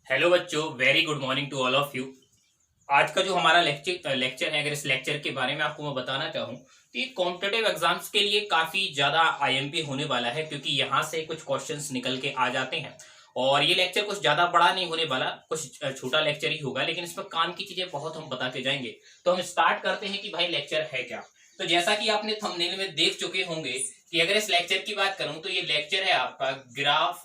Hello बच्चों, very good morning to all of you. आज का जो हमारा लेक्चर है, अगर इस लेक्चर के बारे में आपको मैं बताना चाहूँ तो ये कॉम्पिटेटिव एग्जाम्स के लिए काफी ज्यादा आईएमपी होने वाला है, क्योंकि यहाँ से कुछ क्वेश्चंस निकल के आ जाते हैं। और ये लेक्चर कुछ ज्यादा बड़ा नहीं होने वाला, कुछ छोटा लेक्चर ही होगा, लेकिन इसमें काम की चीजें बहुत हम बताते जाएंगे। तो हम स्टार्ट करते हैं कि भाई लेक्चर है क्या। तो जैसा कि आपने थंबनेल में देख चुके होंगे कि अगर इस लेक्चर की बात करूं तो ये लेक्चर है आपका ग्राफ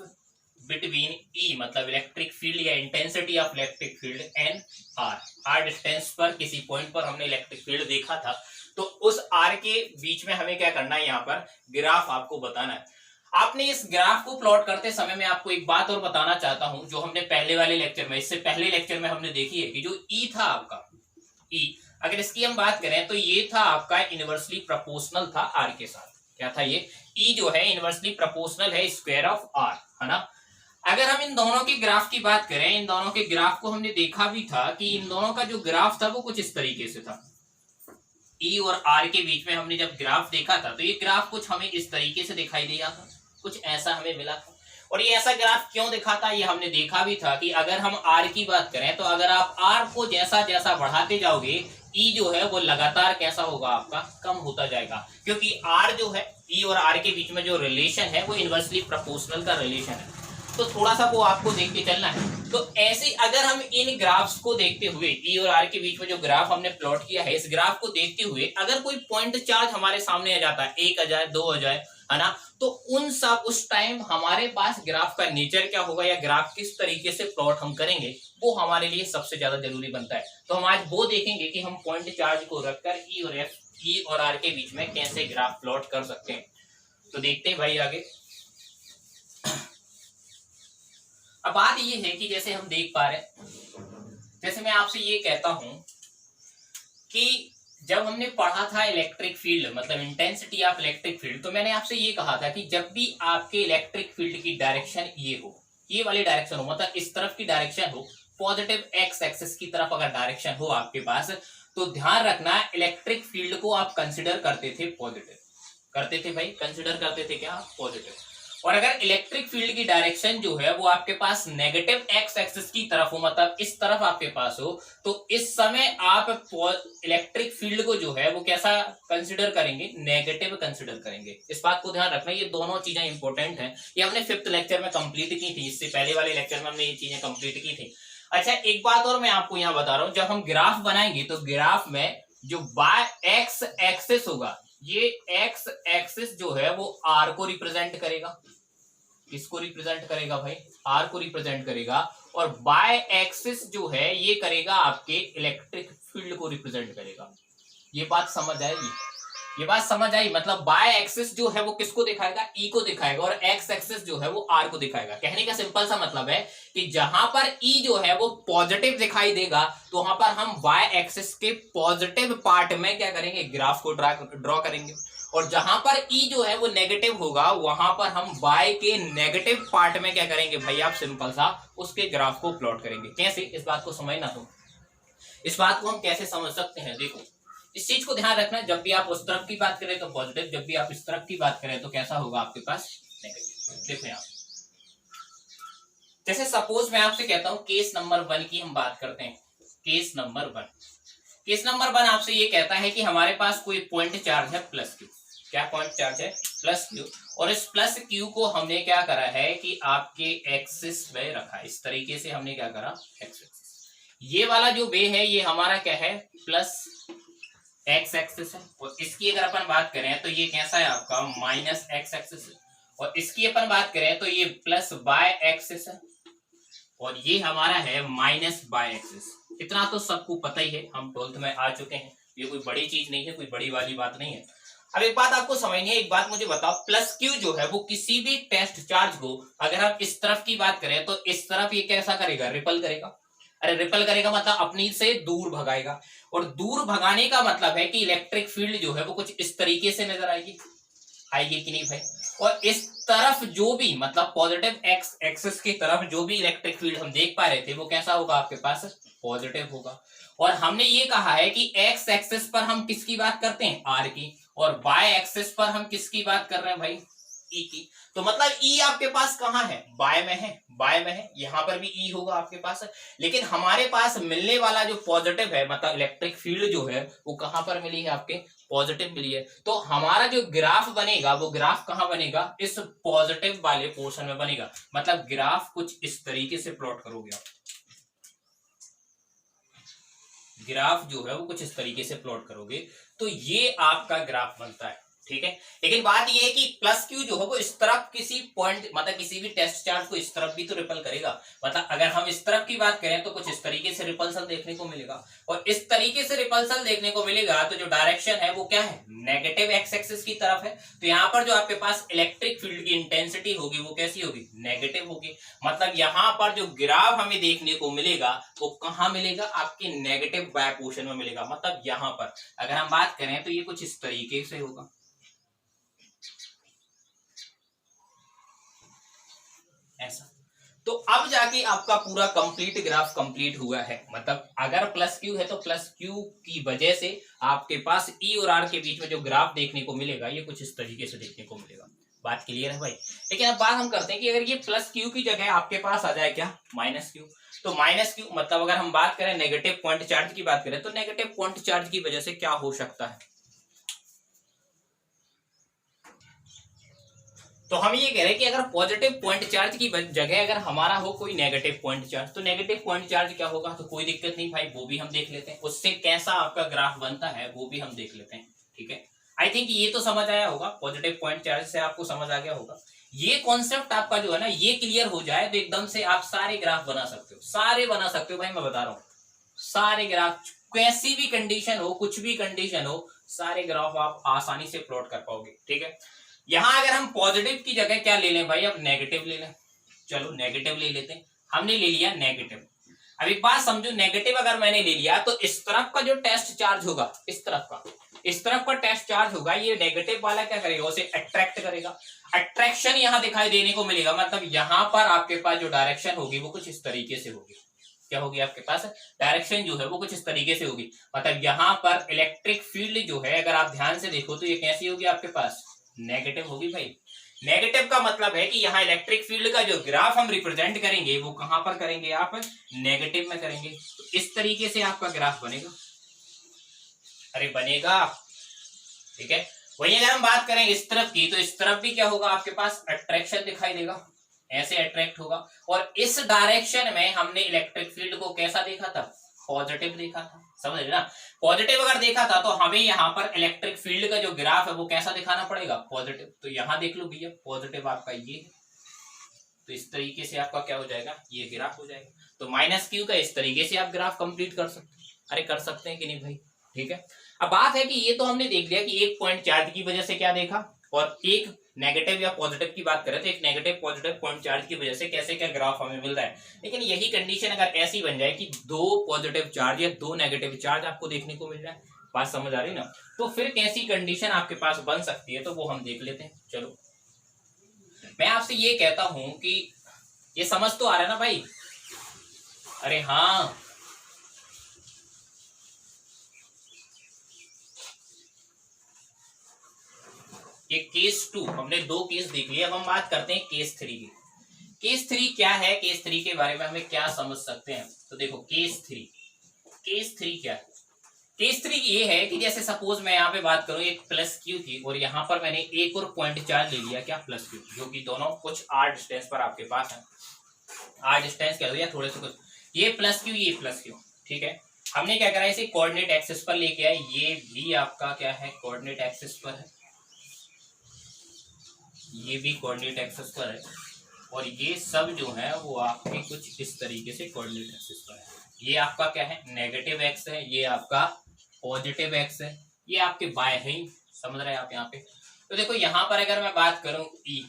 बिटवीन ई, मतलब इलेक्ट्रिक फील्ड या intensity of electric field and R. R distance पर किसी पॉइंट पर हमने इलेक्ट्रिक फील्ड देखा था, तो उस आर के बीच में हमें क्या करना है, यहाँ पर ग्राफ आपको बताना है। आपने इस ग्राफ को प्लॉट करते समय मैं आपको एक बात और बताना चाहता हूं, जो हमने पहले वाले लेक्चर में, इससे पहले लेक्चर में हमने देखी है कि जो ई था आपका, ई, अगर इसकी हम बात करें तो ये था आपका इनवर्सली प्रोपोर्शनल था आर के साथ। क्या था ये? ई जो है इनवर्सली प्रोपोर्शनल है स्क्वायर ऑफ आर, है ना। अगर हम इन दोनों के ग्राफ की बात करें, इन दोनों के ग्राफ को हमने देखा भी था कि इन दोनों का जो ग्राफ था वो कुछ इस तरीके से था। ई और आर के बीच में हमने जब ग्राफ देखा था तो ये ग्राफ कुछ हमें इस तरीके से दिखाई दिया था, कुछ ऐसा हमें मिला था। और ये ऐसा ग्राफ क्यों दिखा था, ये हमने देखा भी था कि अगर हम आर की बात करें तो अगर आप आर को जैसा जैसा बढ़ाते जाओगे, ई जो है वो लगातार कैसा होगा, आपका कम होता जाएगा, क्योंकि आर जो है, ई और आर के बीच में जो रिलेशन है वो इनवर्सली प्रोपोर्शनल का रिलेशन है। तो थोड़ा सा वो आपको देख के चलना है। तो ऐसे अगर हम इन ग्राफ्स को देखते हुए, ई और आर के बीच में जो ग्राफ हमने प्लॉट किया है, इस ग्राफ को देखते हुए अगर कोई पॉइंट चार्ज हमारे सामने आ जाता है, एक आ जाए, दो आ जाए, है ना, तो उन सब उस टाइम हमारे पास ग्राफ का नेचर क्या होगा या ग्राफ किस तरीके से प्लॉट हम करेंगे, वो हमारे लिए सबसे ज्यादा जरूरी बनता है। तो हम आज वो देखेंगे कि हम पॉइंट चार्ज को रखकर ई और आर के बीच में कैसे ग्राफ प्लॉट कर सकते हैं। तो देखते हैं भाई आगे। अब बात ये है कि जैसे हम देख पा रहे हैं, जैसे मैं आपसे ये कहता हूं कि जब हमने पढ़ा था इलेक्ट्रिक फील्ड, मतलब इंटेंसिटी ऑफ इलेक्ट्रिक फील्ड, तो मैंने आपसे ये कहा था कि जब भी आपके इलेक्ट्रिक फील्ड की डायरेक्शन ये हो, ये वाली डायरेक्शन हो, मतलब इस तरफ की डायरेक्शन हो, पॉजिटिव एक्स एक्सिस की तरफ अगर डायरेक्शन हो आपके पास, तो ध्यान रखना इलेक्ट्रिक फील्ड को आप कंसिडर करते थे पॉजिटिव, करते थे भाई, कंसिडर करते थे क्या, पॉजिटिव। और अगर इलेक्ट्रिक फील्ड की डायरेक्शन जो है वो आपके पास नेगेटिव एक्स एक्सिस की तरफ हो, मतलब इस तरफ आपके पास हो, तो इस समय आप इलेक्ट्रिक फील्ड को जो है वो कैसा कंसिडर करेंगे, नेगेटिव कंसिडर करेंगे। इस बात को ध्यान रखना, ये दोनों चीजें इंपॉर्टेंट हैं। ये हमने 5th लेक्चर में कंप्लीट की थी, इससे पहले वाले लेक्चर में हमने ये चीजें कंप्लीट की थी। अच्छा, एक बात और मैं आपको यहाँ बता रहा हूँ, जब हम ग्राफ बनाएंगे तो ग्राफ में जो बाय एक्स एक्सिस होगा, ये एक्स एक्सिस जो है वो आर को रिप्रेजेंट करेगा। किसको रिप्रेजेंट करेगा भाई, आर को रिप्रेजेंट करेगा। और बाय एक्सिस जो है ये करेगा आपके इलेक्ट्रिक फील्ड को रिप्रेजेंट करेगा। ये बात समझ आएगी, ये बात समझ आई, मतलब बाय एक्सिस जो है वो किसको दिखाएगा, ई को दिखाएगा, और एक्स एक्सिस जो है वो आर को दिखाएगा। कहने का सिंपल सा मतलब है कि जहां पर ई जो है वो पॉजिटिव दिखाई देगा, तो वहां पर हम वाई एक्सिस के पॉजिटिव पार्ट में क्या करेंगे, ग्राफ को ड्रॉ करेंगे। और जहां पर ई जो है वो नेगेटिव होगा, वहां पर हम वाई के नेगेटिव पार्ट में क्या करेंगे भाई, आप सिंपल सा उसके ग्राफ को प्लॉट करेंगे। कैसे, इस बात को समझना। तो इस बात को हम कैसे समझ सकते हैं, देखो इस चीज को ध्यान रखना, जब भी आप उस तरफ की बात करें तो पॉजिटिव, जब भी आप इस तरफ की बात करें तो कैसा होगा आपके पास, नेगेटिव। देखो यहाँ जैसे सपोज मैं आपसे कहता हूं केस नंबर 1 की हम बात करते हैं। केस नंबर 1, केस नंबर 1 आपसे ये कहता है कि हमारे पास कोई पॉइंट चार्ज है प्लस क्यू। क्या पॉइंट चार्ज है, प्लस क्यू। और इस प्लस क्यू को हमने क्या करा है कि आपके एक्सिस पे रखा, इस तरीके से हमने क्या करा, एक्सिस। ये वाला जो वे है ये हमारा क्या है, प्लस एक्स एक्सिस है। और इसकी अगर अपन बात करें तो ये कैसा है आपका, माइनस एक्स एक्सिस है। और इसकी अपन बात करें तो ये प्लस बाय एक्सिस है, और ये हमारा है माइनस बाय एक्सिस। इतना तो सबको पता ही है, हम 12th में आ चुके हैं, ये कोई बड़ी चीज नहीं है, कोई बड़ी वाली बात नहीं है। अब एक बात आपको समझनी है, एक बात मुझे बताओ, प्लस क्यू जो है वो किसी भी टेस्ट चार्ज को अगर आप इस तरफ की बात करें तो इस तरफ ये कैसा करेगा, रिपल करेगा। अरे रिपल करेगा मतलब अपनी से दूर भगाएगा। और दूर भगाने का मतलब है कि इलेक्ट्रिक फील्ड जो है वो कुछ इस तरीके से नजर आएगी, आएगी कि नहीं भाई। और इस तरफ जो भी, मतलब पॉजिटिव एक्स एक्सिस की तरफ जो भी इलेक्ट्रिक फील्ड हम देख पा रहे थे वो कैसा होगा आपके पास, पॉजिटिव होगा। और हमने ये कहा है कि एक्स एक्सिस पर हम किसकी बात करते हैं, आर की, और वाई एक्सिस पर हम किसकी बात कर रहे हैं भाई, ई की। तो मतलब ई आपके पास कहाँ है, बाय में है, बाय में है, यहां पर भी ई होगा आपके पास। लेकिन हमारे पास मिलने वाला जो पॉजिटिव है, मतलब इलेक्ट्रिक फील्ड जो है वो कहां पर मिली है, आपके पॉजिटिव मिली है। तो हमारा जो ग्राफ बनेगा वो ग्राफ कहां बनेगा, इस पॉजिटिव वाले पोर्शन में बनेगा। मतलब ग्राफ कुछ इस तरीके से प्लॉट करोगे आप, ग्राफ जो है वो कुछ इस तरीके से प्लॉट करोगे तो ये आपका ग्राफ बनता है, ठीक है। लेकिन बात ये है कि प्लस क्यू जो है वो इस तरफ किसी पॉइंट, मतलब किसी भी टेस्ट चार्ज को इस तरफ भी तो रिपल करेगा। मतलब अगर हम इस तरफ की बात करें तो कुछ इस तरीके से रिपल्सन देखने को मिलेगा, और इस तरीके से रिपल्सन देखने को मिलेगा तो जो डायरेक्शन है वो क्या है, नेगेटिव एक्स एक्सिस की तरफ है। तो यहाँ पर जो आपके पास इलेक्ट्रिक फील्ड की इंटेंसिटी होगी वो कैसी होगी, नेगेटिव होगी। मतलब यहाँ पर जो ग्राफ हमें देखने को मिलेगा वो कहाँ मिलेगा, आपके नेगेटिव बाय पोर्शन में मिलेगा। मतलब यहाँ पर अगर हम बात करें तो ये कुछ इस तरीके से होगा, ऐसा। तो अब जाके आपका पूरा कंप्लीट ग्राफ कंप्लीट हुआ है। मतलब अगर प्लस क्यू है तो प्लस क्यू की वजह से आपके पास ई और आर के बीच में जो ग्राफ देखने को मिलेगा ये कुछ इस तरीके से देखने को मिलेगा। बात क्लियर है भाई। लेकिन अब बात हम करते हैं कि अगर ये प्लस क्यू की जगह आपके पास आ जाए क्या, माइनस क्यू। तो माइनस क्यू मतलब अगर हम बात करें नेगेटिव पॉइंट चार्ज की बात करें तो नेगेटिव पॉइंट चार्ज की वजह से क्या हो सकता है। तो हम ये कह रहे हैं कि अगर पॉजिटिव पॉइंट चार्ज की जगह अगर हमारा हो कोई नेगेटिव पॉइंट चार्ज, तो नेगेटिव पॉइंट चार्ज क्या होगा, तो कोई दिक्कत नहीं भाई, वो भी हम देख लेते हैं। उससे कैसा आपका ग्राफ बनता है वो भी हम देख लेते हैं, ठीक है। आई थिंक ये तो समझ आया होगा, पॉजिटिव पॉइंट चार्ज से आपको समझ आ गया होगा। ये कॉन्सेप्ट आपका जो है ना ये क्लियर हो जाए तो एकदम से आप सारे ग्राफ बना सकते हो, सारे बना सकते हो भाई, मैं बता रहा हूँ। सारे ग्राफ कैसी भी कंडीशन हो, कुछ भी कंडीशन हो, सारे ग्राफ आप आसानी से प्लॉट कर पाओगे, ठीक है। यहां अगर हम पॉजिटिव की जगह क्या ले लें भाई, अब नेगेटिव ले लें। चलो नेगेटिव ले लेते हैं, हमने ले लिया नेगेटिव। अब एक बात समझो, नेगेटिव अगर मैंने ले लिया तो इस तरफ का जो टेस्ट चार्ज होगा, इस तरफ का टेस्ट चार्ज होगा, ये नेगेटिव वाला क्या करेगा, उसे अट्रैक्ट करेगा। अट्रैक्शन यहां दिखाई देने को मिलेगा। मतलब यहां पर आपके पास जो डायरेक्शन होगी वो कुछ इस तरीके से होगी। क्या होगी आपके पास, डायरेक्शन जो है वो कुछ इस तरीके से होगी। मतलब यहां पर इलेक्ट्रिक फील्ड जो है अगर आप ध्यान से देखो तो ये कैसी होगी आपके पास, नेगेटिव होगी भाई। नेगेटिव का मतलब है कि यहाँ इलेक्ट्रिक फील्ड का जो ग्राफ हम रिप्रेजेंट करेंगे वो कहां पर करेंगे, आप नेगेटिव में करेंगे। तो इस तरीके से आपका ग्राफ बनेगा, अरे बनेगा, ठीक है। वही अगर हम बात करें इस तरफ की तो इस तरफ भी क्या होगा, आपके पास अट्रैक्शन दिखाई देगा, ऐसे अट्रैक्ट होगा। और इस डायरेक्शन में हमने इलेक्ट्रिक फील्ड को कैसा देखा था, पॉजिटिव देखा था, समझ रहे ना। पॉजिटिव अगर देखा था तो हमें यहाँ पर इलेक्ट्रिक फील्ड का जो ग्राफ है वो कैसा दिखाना पड़ेगा, पॉजिटिव। तो यहाँ देख लो भैया, पॉजिटिव आपका ये है, तो इस तरीके से आपका क्या हो जाएगा, ये ग्राफ हो जाएगा। तो माइनस क्यू का इस तरीके से आप ग्राफ कंप्लीट कर सकते हैं। अरे कर सकते हैं कि नहीं भाई, ठीक है। अब बात है कि ये तो हमने देख लिया कि एक पॉइंट चार्ज की वजह से क्या देखा, और एक नेगेटिव या पॉजिटिव की बात करें तो एक नेगेटिव पॉजिटिव पॉइंट चार्ज की वजह से कैसे क्या ग्राफ हमें मिल रहा है। लेकिन यही कंडीशन अगर ऐसी बन जाए कि दो पॉजिटिव चार्ज या दो नेगेटिव चार्ज आपको देखने को मिल रहा है, बात समझ आ रही ना, तो फिर कैसी कंडीशन आपके पास बन सकती है, तो वो हम देख लेते हैं। चलो मैं आपसे ये कहता हूं कि ये समझ तो आ रहा है ना भाई, अरे हाँ, ये केस 2 हमने 2 केस देख लिया। अब हम बात करते हैं केस 3 की। केस 3 क्या है, केस 3 के बारे में हमें क्या समझ सकते हैं। तो देखो केस 3 क्या है। केस 3 ये है कि जैसे सपोज मैं यहाँ पे बात करूं, एक प्लस क्यू थी और यहाँ पर मैंने एक और पॉइंट चार्ज ले लिया, क्या, प्लस क्यू, जो कि दोनों कुछ आर डिस्टेंस पर आपके पास है। आर डिस्टेंस क्या हो या थोड़े से कुछ, ये प्लस क्यू, ये प्लस क्यू, ठीक है। हमने क्या करा, इसे कोऑर्डिनेट एक्सिस पर लेके आए। ये भी आपका क्या है, कोऑर्डिनेट एक्सिस पर है, ये भी कोऑर्डिनेट एक्सिस पर है, और ये सब जो है वो आपके कुछ इस तरीके से कोऑर्डिनेट एक्सिस पर है। ये आपका क्या है, नेगेटिव एक्स है, ये आपका पॉजिटिव एक्स है, ये आपके बाय है, समझ रहे हैं आप यहाँ पे। तो देखो यहाँ पर अगर मैं बात करूं ई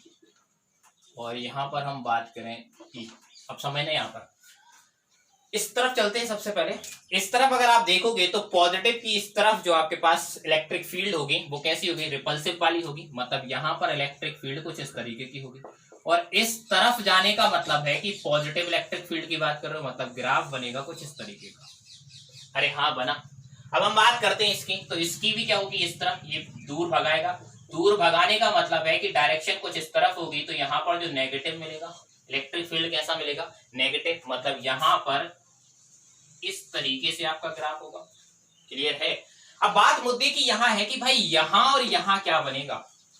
और यहाँ पर हम बात करें ई, अब समझना यहाँ पर इस तरफ चलते हैं। सबसे पहले इस तरफ अगर आप देखोगे तो पॉजिटिव की इस तरफ जो आपके पास इलेक्ट्रिक फील्ड होगी वो कैसी होगी, रिपल्सिव वाली होगी। मतलब यहाँ पर इलेक्ट्रिक फील्ड कुछ इस तरीके की होगी, और इस तरफ जाने का मतलब है कि पॉजिटिव इलेक्ट्रिक फील्ड की बात कर रहे हो, मतलब ग्राफ बनेगा कुछ इस तरीके का। अरे हाँ बना। अब हम बात करते हैं इसकी, तो इसकी भी क्या होगी, इस तरफ ये दूर भगाएगा, दूर भगाने का मतलब है कि डायरेक्शन कुछ इस तरफ होगी तो यहाँ पर जो नेगेटिव मिलेगा, इलेक्ट्रिक फील्ड कैसा मिलेगा, नेगेटिव, मतलब यहाँ पर इस तरीके से आपका ग्राफ होगा। क्लियर है। अब बात मुद्दे की यहाँ है कि भाई यहाँ और यहाँ क्या बनेगा,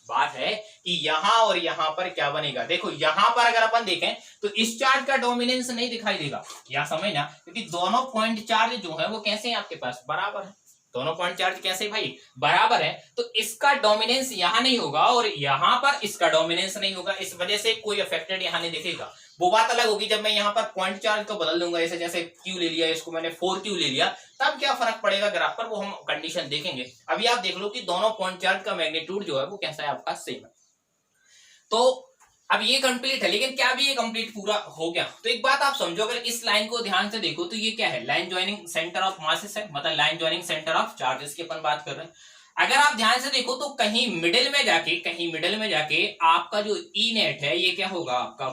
बात है कि यहाँ और यहाँ पर क्या बनेगा। देखो यहाँ पर अगर अपन देखें तो इस चार्ज का डोमिनेंस नहीं दिखाई देगा, यहाँ समझना, क्योंकि दोनों पॉइंट चार्ज जो है वो कैसे हैं आपके पास, बराबर है। दोनों पॉइंट चार्ज कैसे भाई, बराबर है, तो इसका डोमिनेंस यहाँ नहीं होगा और यहाँ पर इसका डोमिनेंस नहीं होगा, इस वजह से कोई अफेक्टेड यहाँ नहीं दिखेगा। वो बात अलग होगी जब मैं यहाँ पर पॉइंट चार्ज को बदल दूंगा, जैसे जैसे क्यू ले लिया, इसको मैंने 4Q ले लिया, तब क्या फर्क पड़ेगा ग्राफ पर, वो हम कंडीशन देखेंगे। अभी आप देख लो कि दोनों पॉइंट चार्ज का मैग्नीट्यूड जो है वो कैसा है आपका, सेम है। तो अब ये कंप्लीट है, लेकिन क्या भी ये कंप्लीट पूरा हो गया, तो एक बात आप समझो, अगर इस लाइन को ध्यान से देखो तो ये क्या है, line joining centre of masses है, मतलब line joining centre of charges की अपन बात कर रहे हैं। अगर आप ध्यान से देखो तो कहीं मिडिल में जाके आपका जो ई नेट है ये क्या होगा, आपका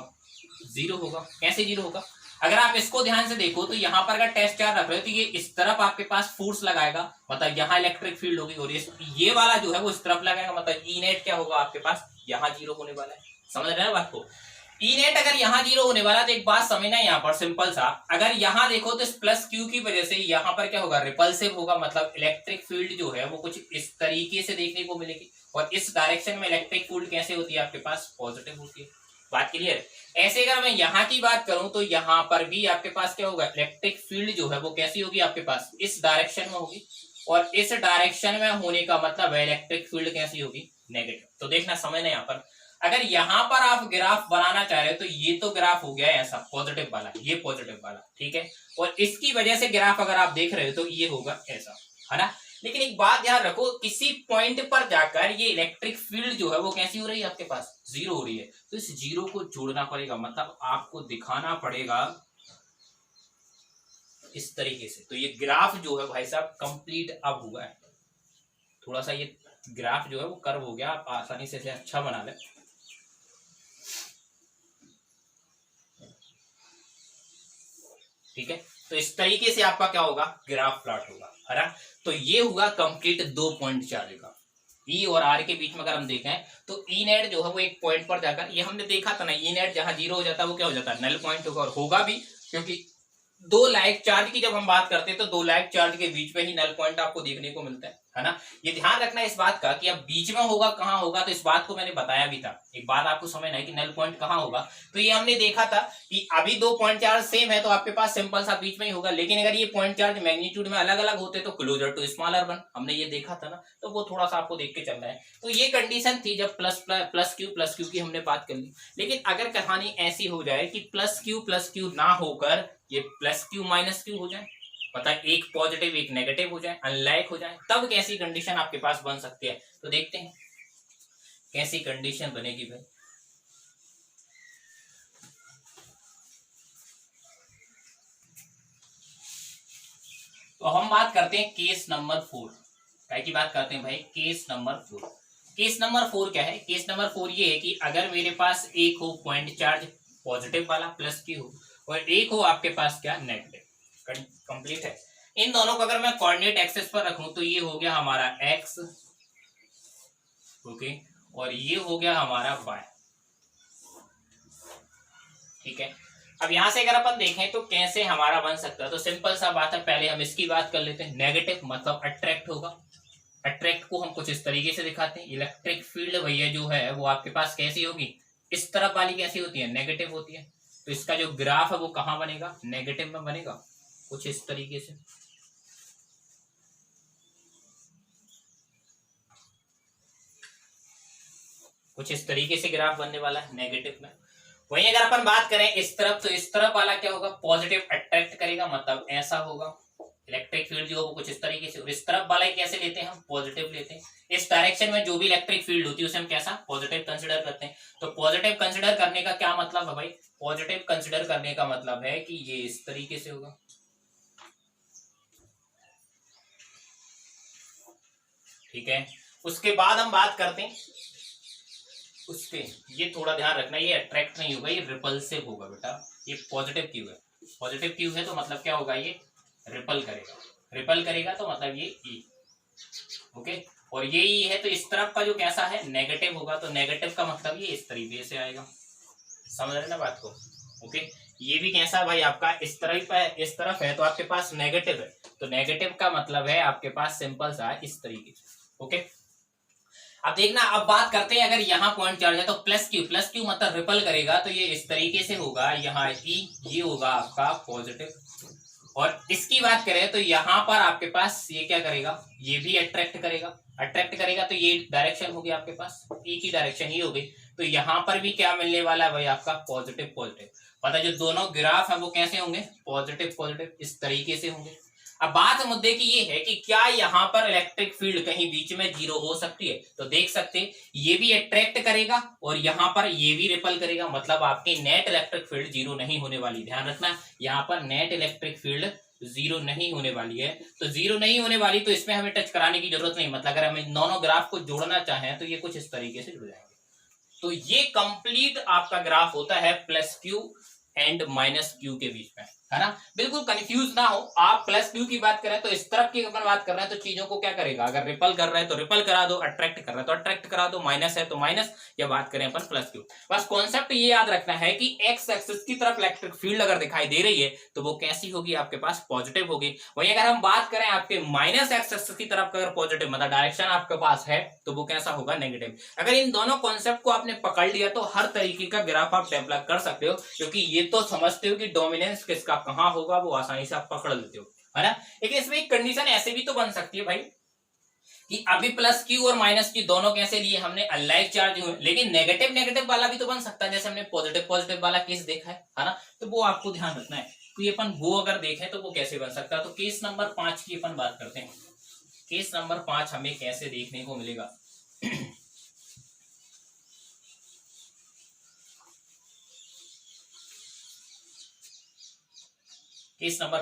जीरो होगा। कैसे जीरो होगा, अगर आप इसको ध्यान से देखो तो यहाँ पर अगर टेस्ट चार्ज रख रहे हो तो ये इस तरफ आपके पास फोर्स लगाएगा, मतलब यहाँ इलेक्ट्रिक फील्ड होगी, और ये वाला जो है वो इस तरफ लगाएगा, मतलब ई नेट क्या होगा आपके पास, यहाँ जीरो होने वाला है। समझ रहे हैं बात को, ई नेट अगर यहाँ जीरो होने वाला तो एक बात समझना यहाँ पर सिंपल सा, अगर यहाँ देखो तो प्लस क्यू की वजह से यहाँ पर क्या होगा, रिपल्सिव होगा, मतलब इलेक्ट्रिक फील्ड जो है वो कुछ इस तरीके से देखने को मिलेगी, और इस डायरेक्शन में इलेक्ट्रिक फील्ड कैसे होती है आपके पास, पॉजिटिव होती है। बात क्लियर। ऐसे अगर मैं यहाँ की बात करूं तो यहाँ पर भी आपके पास क्या होगा, इलेक्ट्रिक फील्ड जो है वो कैसी होगी आपके पास, इस डायरेक्शन में होगी, और इस डायरेक्शन में होने का मतलब है इलेक्ट्रिक फील्ड कैसी होगी, नेगेटिव। तो देखना समझना यहाँ पर, अगर यहाँ पर आप ग्राफ बनाना चाह रहे हो तो ये तो ग्राफ हो गया ऐसा पॉजिटिव वाला, ये पॉजिटिव वाला, ठीक है, और इसकी वजह से ग्राफ अगर आप देख रहे हो तो ये होगा ऐसा, है ना। लेकिन एक बात ध्यान रखो, किसी पॉइंट पर जाकर ये इलेक्ट्रिक फील्ड जो है वो कैसी हो रही है आपके पास, जीरो हो रही है, तो इस जीरो को जोड़ना पड़ेगा, मतलब आपको दिखाना पड़ेगा इस तरीके से। तो ये ग्राफ जो है भाई साहब कंप्लीट अब हुआ है, थोड़ा सा ये ग्राफ जो है वो कर्व हो गया, आप आसानी से अच्छा बना ले। ठीक है, तो इस तरीके से आपका क्या होगा, ग्राफ प्लॉट होगा, है ना। तो ये हुआ कंप्लीट दो पॉइंट चार्ज का। ई और आर के बीच में अगर हम देखें तो ई नेट जो है वो एक पॉइंट पर जाकर, ये हमने देखा था ना, ई नेट जहां जीरो हो जाता है वो क्या हो जाता है, नल पॉइंट होगा, और होगा भी, क्योंकि दो लाइक चार्ज की जब हम बात करते हैं तो दो लाइक चार्ज के बीच में ही नल पॉइंट आपको देखने को मिलता है ना। ये ध्यान रखना इस बात का कि अब बीच में होगा कहां होगा, तो इस बात को मैंने बताया भी था, एक बात आपको समझना है कि नल पॉइंट कहां होगा। तो ये हमने देखा था कि अभी दो पॉइंट चार्ज सेम है तो आपके पास सिंपल सा बीच में ही होगा, लेकिन अगर ये पॉइंट चार्ज मैग्नीट्यूड में अलग अलग होते तो क्लोजर टू स्मॉलर वन, हमने ये देखा था ना, तो वो थोड़ा सा आपको देख के चलना है। तो ये कंडीशन थी जब प्लस क्यू की हमने बात कर ली। लेकिन अगर कहानी ऐसी हो जाए कि प्लस क्यू ना होकर ये प्लस क्यू माइनस क्यू हो जाए, मतलब एक पॉजिटिव एक नेगेटिव हो जाए, अनलाइक हो जाए, तब कैसी कंडीशन आपके पास बन सकती है। तो देखते हैं कैसी कंडीशन बनेगी भाई। तो हम बात करते हैं केस नंबर 4, क्या की बात करते हैं भाई, केस नंबर 4। केस नंबर 4 क्या है, केस नंबर 4 ये है कि अगर मेरे पास एक हो पॉइंट चार्ज पॉजिटिव वाला प्लस क्यू हो, और एक हो आपके पास क्या, नेगेटिव। कंप्लीट है। इन दोनों को अगर मैं कोऑर्डिनेट एक्सिस पर रखूं तो ये हो गया हमारा एक्स, ओके, और ये हो गया हमारा वाई, ठीक है। अब यहां से अगर अपन देखें तो कैसे हमारा बन सकता है, तो सिंपल सा बात है, पहले हम इसकी बात कर लेते हैं। नेगेटिव मतलब अट्रैक्ट होगा, अट्रैक्ट को हम कुछ इस तरीके से दिखाते हैं। इलेक्ट्रिक फील्ड भैया जो है वो आपके पास कैसी होगी, इस तरफ वाली कैसी होती है, नेगेटिव होती है। तो इसका जो ग्राफ है वो कहां बनेगा, नेगेटिव में बनेगा, कुछ इस तरीके से। कुछ इस तरीके से ग्राफ बनने वाला है नेगेटिव में। वहीं अगर अपन बात करें इस तरफ, तो इस तरफ वाला क्या होगा, पॉजिटिव अट्रैक्ट करेगा, मतलब ऐसा होगा। इलेक्ट्रिक फील्ड जो है वो कुछ इस तरीके से, और इस तरफ वाला कैसे लेते हैं हम, पॉजिटिव लेते हैं। इस डायरेक्शन में जो भी इलेक्ट्रिक फील्ड होती है उसे हम कैसा, पॉजिटिव कंसिडर करते हैं। तो पॉजिटिव कंसिडर करने का क्या मतलब है भाई, पॉजिटिव कंसिडर करने का मतलब है कि ये इस तरीके से होगा, ठीक है। उसके बाद हम बात करते हैं उसके, ये थोड़ा ध्यान रखना, ये अट्रैक्ट नहीं होगा, ये रिपल्सिव होगा बेटा। ये पॉजिटिव क्यू है, पॉजिटिव क्यू है तो मतलब क्या होगा, ये रिपल करेगा, रिपल करेगा तो मतलब ये ई, ओके। और यही है, तो इस तरफ का जो कैसा है नेगेटिव होगा, तो नेगेटिव का मतलब ये इस तरीके से आएगा। समझ रहे ना बात को? ओके, ये भी कैसा है भाई आपका इस तरफ है, इस तरफ है तो आपके पास नेगेटिव है, तो नेगेटिव का मतलब है आपके पास सिंपल सा है इस तरीके से। ओके, अब देखना, अब बात करते हैं अगर यहाँ पॉइंट चार्ज है तो प्लस क्यू मतलब रिपल करेगा, तो ये इस तरीके से होगा, यहाँ ये होगा आपका पॉजिटिव। और इसकी बात करें तो यहाँ पर आपके पास ये क्या करेगा, ये भी अट्रैक्ट करेगा, तो ये डायरेक्शन होगी आपके पास, ई की डायरेक्शन ये होगी, तो यहाँ पर भी क्या मिलने वाला है भाई आपका पॉजिटिव। पता जो दोनों ग्राफ है वो कैसे होंगे, पॉजिटिव इस तरीके से होंगे। अब बात मुद्दे की ये है कि क्या यहाँ पर इलेक्ट्रिक फील्ड कहीं बीच में जीरो हो सकती है, तो देख सकते हैं ये भी अट्रैक्ट करेगा और यहाँ पर ये भी रिपल करेगा, मतलब आपकी नेट इलेक्ट्रिक फील्ड जीरो नहीं होने वाली। ध्यान रखना, यहाँ पर नेट इलेक्ट्रिक फील्ड जीरो नहीं होने वाली है, तो जीरो नहीं होने वाली तो इसमें हमें टच कराने की जरूरत नहीं, मतलब अगर हमें दोनों ग्राफ को जोड़ना चाहें तो ये कुछ इस तरीके से जुड़ जाएंगे। तो ये कंप्लीट आपका ग्राफ होता है plus Q and minus Q के बीच में, है ना। बिल्कुल कंफ्यूज ना हो आप, प्लस क्यू की बात करें तो इस तरफ की अपन बात कर रहे हैं तो चीजों को क्या करेगा, अगर रिपल कर रहे हैं तो रिपल करा दो, अट्रैक्ट कर रहे हैं तो अट्रैक्ट करा दो, माइनस है तो माइनस, या बात करें अपन प्लस क्यू। बस कॉन्सेप्ट ये याद रखना है कि एक्स एक्सिस की तरफ इलेक्ट्रिक फील्ड अगर दिखाई दे रही है तो वो कैसी होगी, आपके पास पॉजिटिव होगी। वहीं अगर हम बात करें आपके माइनस एक्स एक्सिस की तरफ अगर पॉजिटिव मतलब डायरेक्शन आपके पास है तो वो कैसा होगा, नेगेटिव। अगर इन दोनों कॉन्सेप्ट को आपने पकड़ लिया तो हर तरीके का ग्राफ आप डेवलप कर सकते हो, क्योंकि ये तो समझते हो कि डोमिनेंस किसका कहां होगा, वो आसानी से आप पकड़ लेते हो, है ना। लेकिन इसमें एक कंडीशन ऐसे भी तो बन सकती है भाई कि अभी प्लस क्यू और माइनस क्यू दोनों कैसे लिए हमने, अनलाइक चार्ज हुए, लेकिन नेगेटिव वाला भी तो बन सकता है, जैसे हमने पॉजिटिव वाला केस देखा है ना। तो वो आपको ध्यान रखना है कि अपन वो अगर देखें तो वो कैसे बन सकता है। तो केस नंबर 5 की अपन बात करते हैं। केस नंबर 5 हमें कैसे देखने को मिलेगा केस नंबर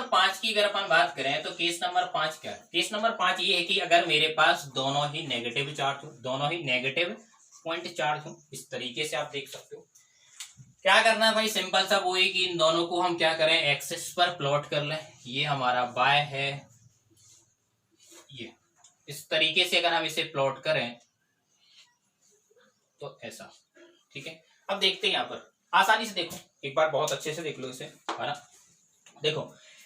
5 की अगर अपन बात करें तो केस नंबर 5 क्या है, केस नंबर 5 ये है कि अगर मेरे पास दोनों ही नेगेटिव चार्ज हो, दोनों ही नेगेटिव पॉइंट चार्ज हो, इस तरीके से आप देख सकते हो। क्या करना है भाई, सिंपल सा वो है कि इन दोनों को हम क्या करें, एक्सिस पर प्लॉट कर लें। ये हमारा बाय है, ये इस तरीके से अगर हम इसे प्लॉट करें तो ऐसा, ठीक है। अब देखते हैं यहाँ पर आसानी से, देखो एक बार बहुत अच्छे से देख लो इसे, है ना। देखो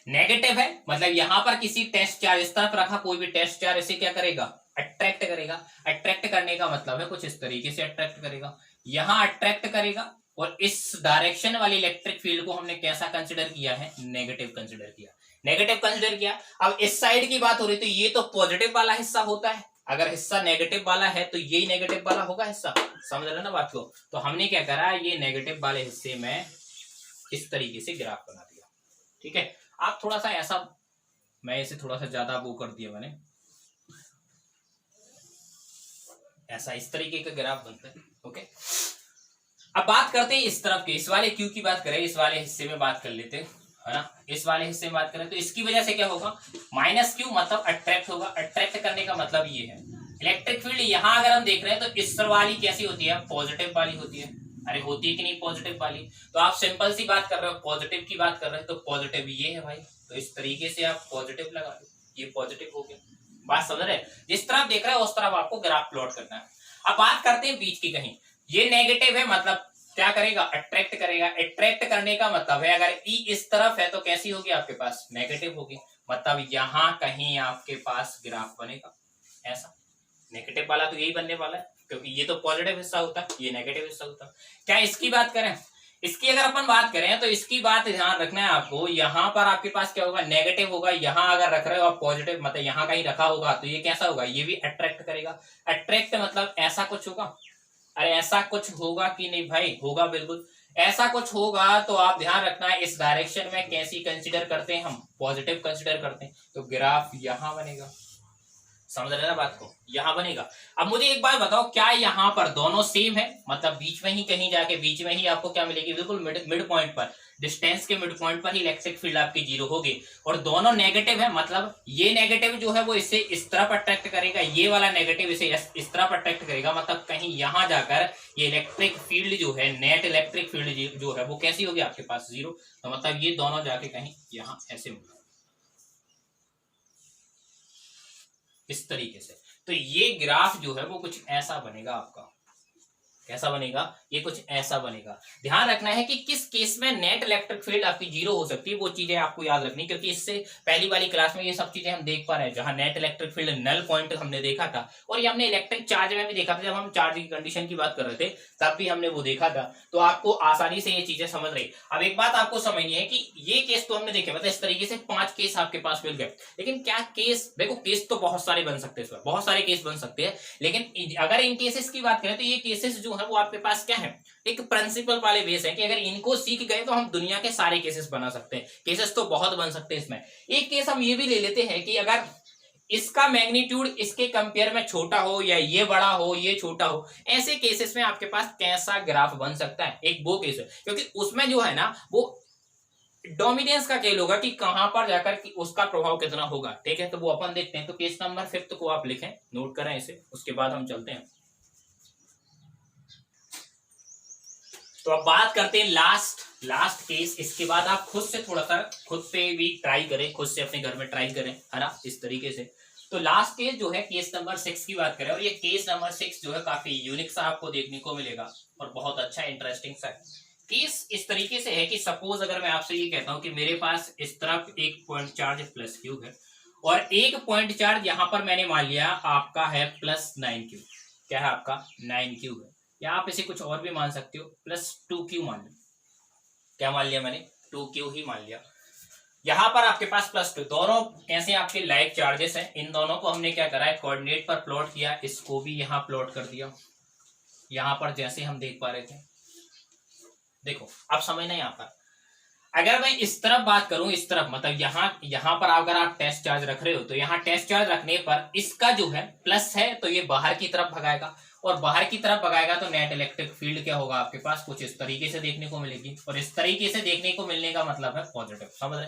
नेगेटिव है मतलब यहां पर किसी टेस्ट चार्ज इस तरफ रखा, कोई भी टेस्ट चार्ज इसे क्या करेगा, अट्रैक्ट करेगा। अट्रैक्ट करने का मतलब है कुछ इस तरीके से अट्रैक्ट करेगा, यहां अट्रैक्ट करेगा, और इस डायरेक्शन वाली इलेक्ट्रिक फील्ड को हमने कैसा कंसिडर किया है, नेगेटिव कंसिडर किया। अब इस साइड की बात हो रही तो ये तो पॉजिटिव वाला हिस्सा होता है, अगर हिस्सा नेगेटिव वाला है तो यही नेगेटिव वाला होगा हिस्सा। समझ रहे ना बात को। तो हमने क्या करा, ये नेगेटिव वाले हिस्से में इस तरीके से ग्राफ बना दिया, ठीक है। आप थोड़ा सा ऐसा, मैं इसे थोड़ा सा ज्यादा वो कर दिया मैंने, ऐसा इस तरीके का ग्राफ बनता है, ओके। अब बात करते हैं इस तरफ के, इस वाले क्यू की बात करें, इस वाले हिस्से में बात कर लेते हैं, है ना। इस वाले हिस्से में बात करें तो इसकी वजह से क्या होगा, माइनस क्यू मतलब अट्रैक्ट होगा। अट्रैक्ट करने का मतलब ये है इलेक्ट्रिक फील्ड यहां अगर हम देख रहे हैं तो इस वाली कैसी होती है, पॉजिटिव वाली होती है। अरे होती है कि नहीं पॉजिटिव वाली, तो आप सिंपल सी बात कर रहे हो, पॉजिटिव की बात कर रहे हैं तो पॉजिटिव ये है भाई, तो इस तरीके से आप पॉजिटिव लगा दो, ये पॉजिटिव हो गया। बात समझ रहे हैं, जिस तरफ देख रहे हैं उस तरफ आपको ग्राफ प्लॉट करना है। अब बात करते हैं बीच की, कहीं ये नेगेटिव है मतलब क्या करेगा, अट्रैक्ट करेगा। अट्रैक्ट करने का मतलब है अगर ई इस तरफ है तो कैसी होगी आपके पास, नेगेटिव होगी, मतलब यहां कहीं आपके पास ग्राफ बनेगा ऐसा। नेगेटिव वाला तो यही बनने वाला है, क्योंकि ये तो पॉजिटिव हिस्सा होता है, ये नेगेटिव हिस्सा होता है। क्या इसकी बात करें, इसकी अगर अपन बात करें तो इसकी बात ध्यान रखना है आपको, यहाँ पर आपके पास क्या होगा, नेगेटिव होगा। यहाँ अगर रख रहे हो आप पॉजिटिव, मतलब यहाँ कहीं रखा होगा तो ये कैसा होगा, ये भी अट्रैक्ट करेगा। अट्रैक्ट मतलब ऐसा कुछ होगा, अरे ऐसा कुछ होगा कि नहीं भाई, होगा बिल्कुल ऐसा कुछ होगा। तो आप ध्यान रखना है इस डायरेक्शन में कैसी कंसीडर करते हैं हम, पॉजिटिव कंसीडर करते हैं, तो ग्राफ यहां बनेगा। समझ रहे ना बात को, यहां बनेगा। अब मुझे एक बात बताओ, क्या यहाँ पर दोनों सेम है, मतलब बीच में ही कहीं जाके बीच में ही आपको क्या मिलेगी, बिल्कुल मिड पॉइंट पर, डिस्टेंस के मिड पॉइंट पर ही इलेक्ट्रिक फील्ड आपकी जीरो होगी। और दोनों नेगेटिव है, मतलब ये नेगेटिव जो है वो इसे इस तरफ अट्रैक्ट करेगा, ये वाला नेगेटिव इसे इस तरफ अट्रैक्ट करेगा, मतलब कहीं यहां जाकर ये इलेक्ट्रिक फील्ड जो है, नेट इलेक्ट्रिक फील्ड जो है वो कैसी होगी आपके पास, जीरो। तो मतलब ये दोनों जाके कहीं यहाँ ऐसे होगा, इस तरीके से। तो ये ग्राफ जो है वो कुछ ऐसा बनेगा आपका। कैसा बनेगा? ये कुछ ऐसा बनेगा। ध्यान रखना है कि किस केस में नेट इलेक्ट्रिक फील्ड आपकी जीरो हो सकती है, वो चीजें आपको याद रखनी, क्योंकि इससे पहली वाली क्लास में ये सब चीजें हम देख पा रहे हैं, जहां net electric field null point हमने देखा था, और ये हमने इलेक्ट्रिक चार्ज में भी देखा था, जब हम चार्ज की कंडीशन की बात कर रहे थे तब भी हमने वो देखा था। तो आपको आसानी से ये चीजें समझ रही। अब एक बात आपको समझनी है कि ये केस तो हमने देखे, मतलब इस तरीके से 5 केस आपके पास मिल गए, लेकिन क्या केस, देखो केस तो बहुत सारे बन सकते हैं, इसमें बहुत सारे केस बन सकते हैं, लेकिन अगर इन केसेस की बात करें तो ये केसेस जो है वो आपके पास क्या है, एक प्रिंसिपल वाले बेस है कि अगर इनको सीख गए तो हम दुनिया के सारे केसेस बना सकते हैं। केसेस तो बहुत बन सकते हैं। इसमें एक केस हम ये भी ले लेते हैं कि अगर इसका मैग्नीट्यूड इसके कंपेयर में छोटा हो, या ये बड़ा हो ये छोटा हो, ऐसे केसेस में आपके पास कैसा ग्राफ बन सकता है, एक वो केस है, क्योंकि उसमें जो है ना वो डोमिनेंस का खेल होगा कि कहां पर जाकर कि उसका प्रभाव कितना होगा। ठीक है, तो वो अपन देखते हैं। तो केस नंबर 5 को आप लिखें, नोट करें इसे, उसके बाद हम चलते हैं। तो अब बात करते हैं लास्ट केस। इसके बाद आप खुद से थोड़ा सा खुद पे भी ट्राई करें, खुद से अपने घर में ट्राई करें, है ना, इस तरीके से। तो लास्ट केस जो है केस नंबर 6 की बात करें, और ये केस नंबर 6 जो है काफी यूनिक सा आपको देखने को मिलेगा और बहुत अच्छा इंटरेस्टिंग सा केस इस तरीके से है कि सपोज अगर मैं आपसे ये कहता हूं कि मेरे पास इस तरफ एक पॉइंट चार्ज प्लस क्यू है, और एक पॉइंट चार्ज यहां पर मैंने मान लिया आपका है प्लस 9 क्यू। क्या है आपका? 9 क्यू है, या आप इसे कुछ और भी मान सकते हो, प्लस 2 क्यू मान लो। क्या मान लिया मैंने? 2 क्यू ही मान लिया। यहां पर आपके पास प्लस 2, दोनों कैसे आपके लाइक चार्जेस हैं, इन दोनों को हमने क्या करा है, कोऑर्डिनेट पर प्लॉट किया, इसको भी यहां प्लॉट कर दिया। यहां पर जैसे हम देख पा रहे थे, देखो अब समझना, यहां पर अगर मैं इस तरफ बात करूं, इस तरफ मतलब यहां पर अगर आप टेस्ट चार्ज रख रहे हो, तो यहां टेस्ट चार्ज रखने पर इसका जो है प्लस है, तो ये बाहर की तरफ भगाएगा, और बाहर की तरफ भगाएगा तो नेट इलेक्ट्रिक फील्ड क्या होगा आपके पास, कुछ इस तरीके से देखने को मिलेगी। और इस तरीके से देखने को मिलने का मतलब है पॉजिटिव। समझ रहे?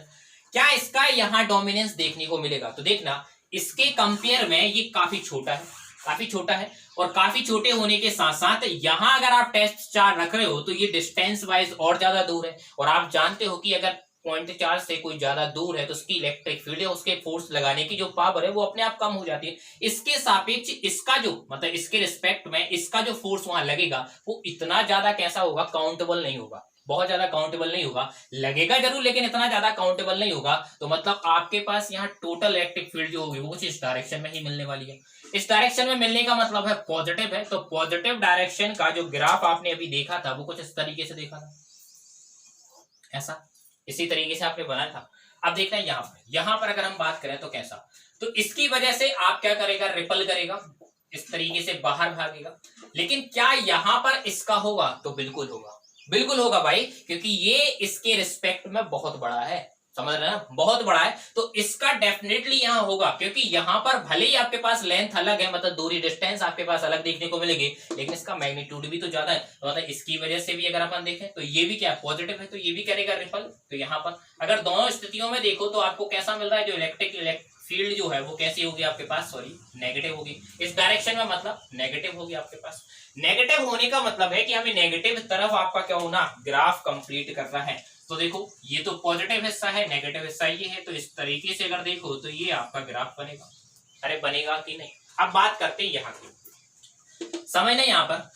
क्या इसका यहाँ डोमिनेंस देखने को मिलेगा? तो देखना, इसके कंपेयर में ये काफी छोटा है, काफी छोटा है, और काफी छोटे होने के साथ साथ यहां अगर आप टेस्ट चार्ज रख रहे हो तो ये डिस्टेंस वाइज और ज्यादा दूर है, और आप जानते हो कि अगर पॉइंट चार्ज से कोई ज्यादा दूर है तो उसकी इलेक्ट्रिक फील्ड है, उसके फोर्स लगाने की जो पावर है वो अपने आप कम हो जाती है। इसके सापेक्ष इसका जो मतलब इसके रिस्पेक्ट में इसका जो फोर्स वहां लगेगा वो इतना ज्यादा कैसा होगा, काउंटेबल नहीं होगा, बहुत ज्यादा काउंटेबल नहीं होगा। लगेगा जरूर लेकिन इतना ज्यादा काउंटेबल नहीं होगा। तो मतलब आपके पास यहाँ टोटल इलेक्ट्रिक फील्ड जो होगी वो कुछ इस डायरेक्शन में ही मिलने वाली है। इस डायरेक्शन में मिलने का मतलब है पॉजिटिव है। तो पॉजिटिव डायरेक्शन का जो ग्राफ आपने अभी देखा था वो कुछ इस तरीके से देखा था, ऐसा इसी तरीके से आपने बनाया था। अब देखना है यहां पर अगर हम बात करें तो कैसा, तो इसकी वजह से आप क्या करेगा, रिपल करेगा, इस तरीके से बाहर भागेगा। लेकिन क्या यहां पर इसका होगा? तो बिल्कुल होगा, बिल्कुल होगा भाई, क्योंकि ये इसके रिस्पेक्ट में बहुत बड़ा है। समझ रहे हैं ना, बहुत बड़ा है, तो इसका डेफिनेटली यहां होगा, क्योंकि यहां पर भले ही आपके पास लेंथ अलग है, मतलब दूरी डिस्टेंस आपके पास अलग देखने को मिलेगी, लेकिन इसका मैग्नीट्यूड भी तो ज्यादा है। तो मतलब इसकी वजह से भी अगर अपन देखें तो ये भी क्या पॉजिटिव है, तो ये भी करेगा रिपल। तो यहाँ पर अगर दोनों स्थितियों में देखो तो आपको कैसा मिल रहा है, जो इलेक्ट्रिक फील्ड जो है वो कैसी होगी आपके पास, सॉरी नेगेटिव होगी। इस डायरेक्शन में मतलब नेगेटिव होगी आपके पास। नेगेटिव होने का मतलब है कि हमें नेगेटिव तरफ आपका क्या होना, ग्राफ कंप्लीट करना है। तो देखो ये तो पॉजिटिव हिस्सा है, नेगेटिव हिस्सा ये है, तो इस तरीके से अगर देखो तो ये आपका ग्राफ बनेगा। अरे बनेगा कि नहीं? अब बात करते हैं यहाँ की, समझना यहाँ पर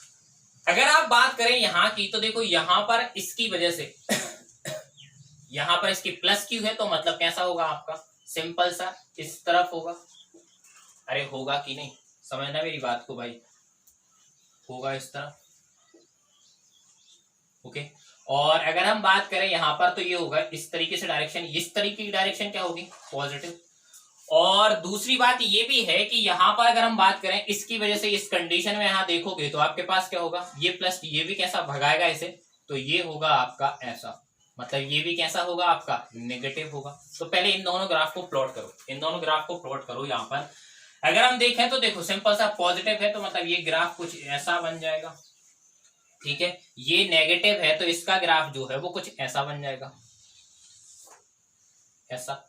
अगर आप बात करें यहाँ की, तो देखो यहाँ पर इसकी वजह से यहाँ पर इसकी प्लस क्यू है, तो मतलब कैसा होगा आपका, सिंपल सा इस तरफ होगा। अरे होगा कि नहीं, समझना मेरी बात को भाई, होगा इस तरफ, ओके। और अगर हम बात करें यहां पर तो ये होगा इस तरीके से डायरेक्शन, इस तरीके की डायरेक्शन क्या होगी, पॉजिटिव। और दूसरी बात ये भी है कि यहां पर अगर हम बात करें इसकी वजह से, इस कंडीशन में यहां देखोगे तो आपके पास क्या होगा, ये प्लस ये भी कैसा भगाएगा इसे, तो ये होगा आपका ऐसा, मतलब ये भी कैसा होगा आपका, नेगेटिव होगा। तो पहले इन दोनों ग्राफ को प्लॉट करो, इन दोनों ग्राफ को प्लॉट करो। यहाँ पर अगर हम देखें तो देखो सिंपल सा पॉजिटिव है, तो मतलब ये ग्राफ कुछ ऐसा बन जाएगा, ठीक है। ये नेगेटिव है तो इसका ग्राफ जो है वो कुछ ऐसा बन जाएगा, ऐसा।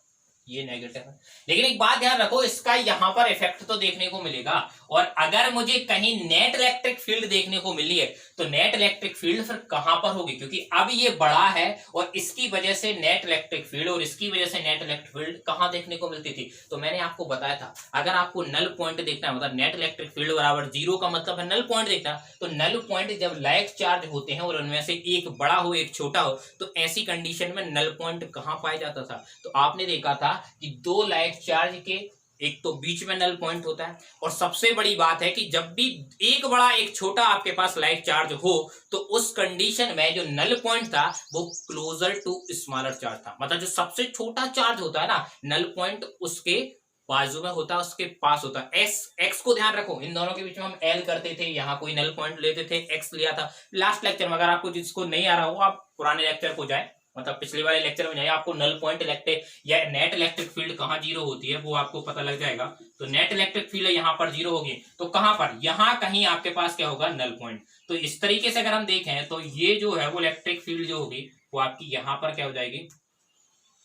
ये नेगेटिव है। लेकिन एक बात ध्यान रखो, इसका यहाँ पर इफेक्ट तो देखने को मिलेगा, और अगर मुझे कहीं नेट इलेक्ट्रिक फील्ड देखने को मिली है तो नेट इलेक्ट्रिक फील्ड फिर कहां पर होगी, क्योंकि अब ये बड़ा है और इसकी वजह से नेट इलेक्ट्रिक फील्ड और इसकी वजह से नेट इलेक्ट्रिक फील्ड कहां देखने को मिलती थी। तो मैंने आपको बताया था, अगर आपको नल पॉइंट देखना है, मतलब नेट इलेक्ट्रिक फील्ड बराबर 0 का मतलब है नल पॉइंट देखना, तो नल पॉइंट जब लाइक चार्ज होते हैं और उनमें से एक बड़ा हो एक छोटा हो, तो ऐसी कंडीशन में नल पॉइंट कहां पाया जाता था। तो आपने देखा था कि दो लाइक चार्ज के एक तो बीच में नल पॉइंट होता है, और सबसे बड़ी बात है कि जब भी एक बड़ा एक छोटा आपके पास लाइक चार्ज हो तो उस कंडीशन में जो नल पॉइंट था वो क्लोजर टू स्मॉलर चार्ज था। मतलब जो सबसे छोटा चार्ज होता है ना, नल पॉइंट उसके बाजू में होता है, उसके पास होता है। एक्स को ध्यान रखो, इन दोनों के बीच में हम एल करते थे, यहाँ कोई नल पॉइंट लेते थे, एक्स लिया था लास्ट लेक्चर में। अगर आपको जिसको नहीं आ रहा हो आप पुराने लेक्चर को जाए, मतलब पिछले वाले लेक्चर में जाए, आपको नल पॉइंट इलेक्ट्रिक या नेट इलेक्ट्रिक फील्ड कहाँ जीरो होती है वो आपको पता लग जाएगा। तो नेट इलेक्ट्रिक फील्ड यहाँ पर जीरो होगी, तो कहां पर, यहाँ कहीं आपके पास क्या होगा, नल पॉइंट। तो इस तरीके से अगर हम देखें तो ये जो है वो इलेक्ट्रिक फील्ड जो होगी वो आपकी यहाँ पर क्या हो जाएगी,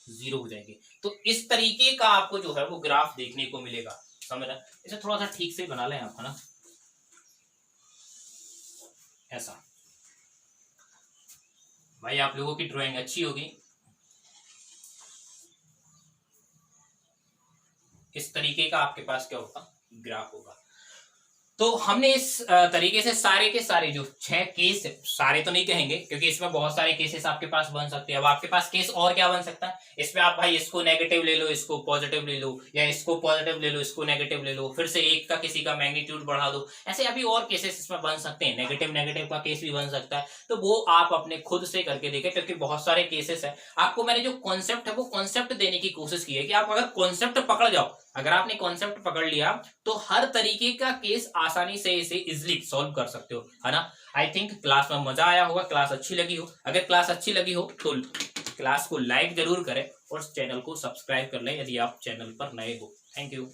जीरो हो जाएगी। तो इस तरीके का आपको जो है वो ग्राफ देखने को मिलेगा, समझ रहे। इसे थोड़ा सा ठीक से बना लें आप, है ना, ऐसा। भाई आप लोगों की ड्राइंग अच्छी होगी, इस तरीके का आपके पास क्या होगा, ग्राफ होगा। तो हमने इस तरीके से सारे के सारे जो 6 केस, सारे तो नहीं कहेंगे क्योंकि इसमें बहुत सारे केसेस आपके पास बन सकते हैं। अब आपके पास केस और क्या बन सकता है, इसमें आप भाई इसको नेगेटिव ले लो, इसको पॉजिटिव ले लो, या इसको पॉजिटिव ले लो, इसको नेगेटिव ले लो, फिर से एक का किसी का मैग्नीट्यूड बढ़ा दो, ऐसे अभी और केसेस इसमें बन सकते हैं। नेगेटिव नेगेटिव का केस भी बन सकता है, तो वो आप अपने खुद से करके देखें, क्योंकि बहुत सारे केसेस है। आपको मैंने जो कॉन्सेप्ट है वो कॉन्सेप्ट देने की कोशिश की है कि आप अगर कॉन्सेप्ट पकड़ जाओ, अगर आपने कॉन्सेप्ट पकड़ लिया तो हर तरीके का केस आसानी से इसे इजिली सॉल्व कर सकते हो, है ना। आई थिंक क्लास में मजा आया होगा, क्लास अच्छी लगी हो। अगर क्लास अच्छी लगी हो तो क्लास को लाइक जरूर करें और चैनल को सब्सक्राइब कर लें यदि आप चैनल पर नए हो। Thank you.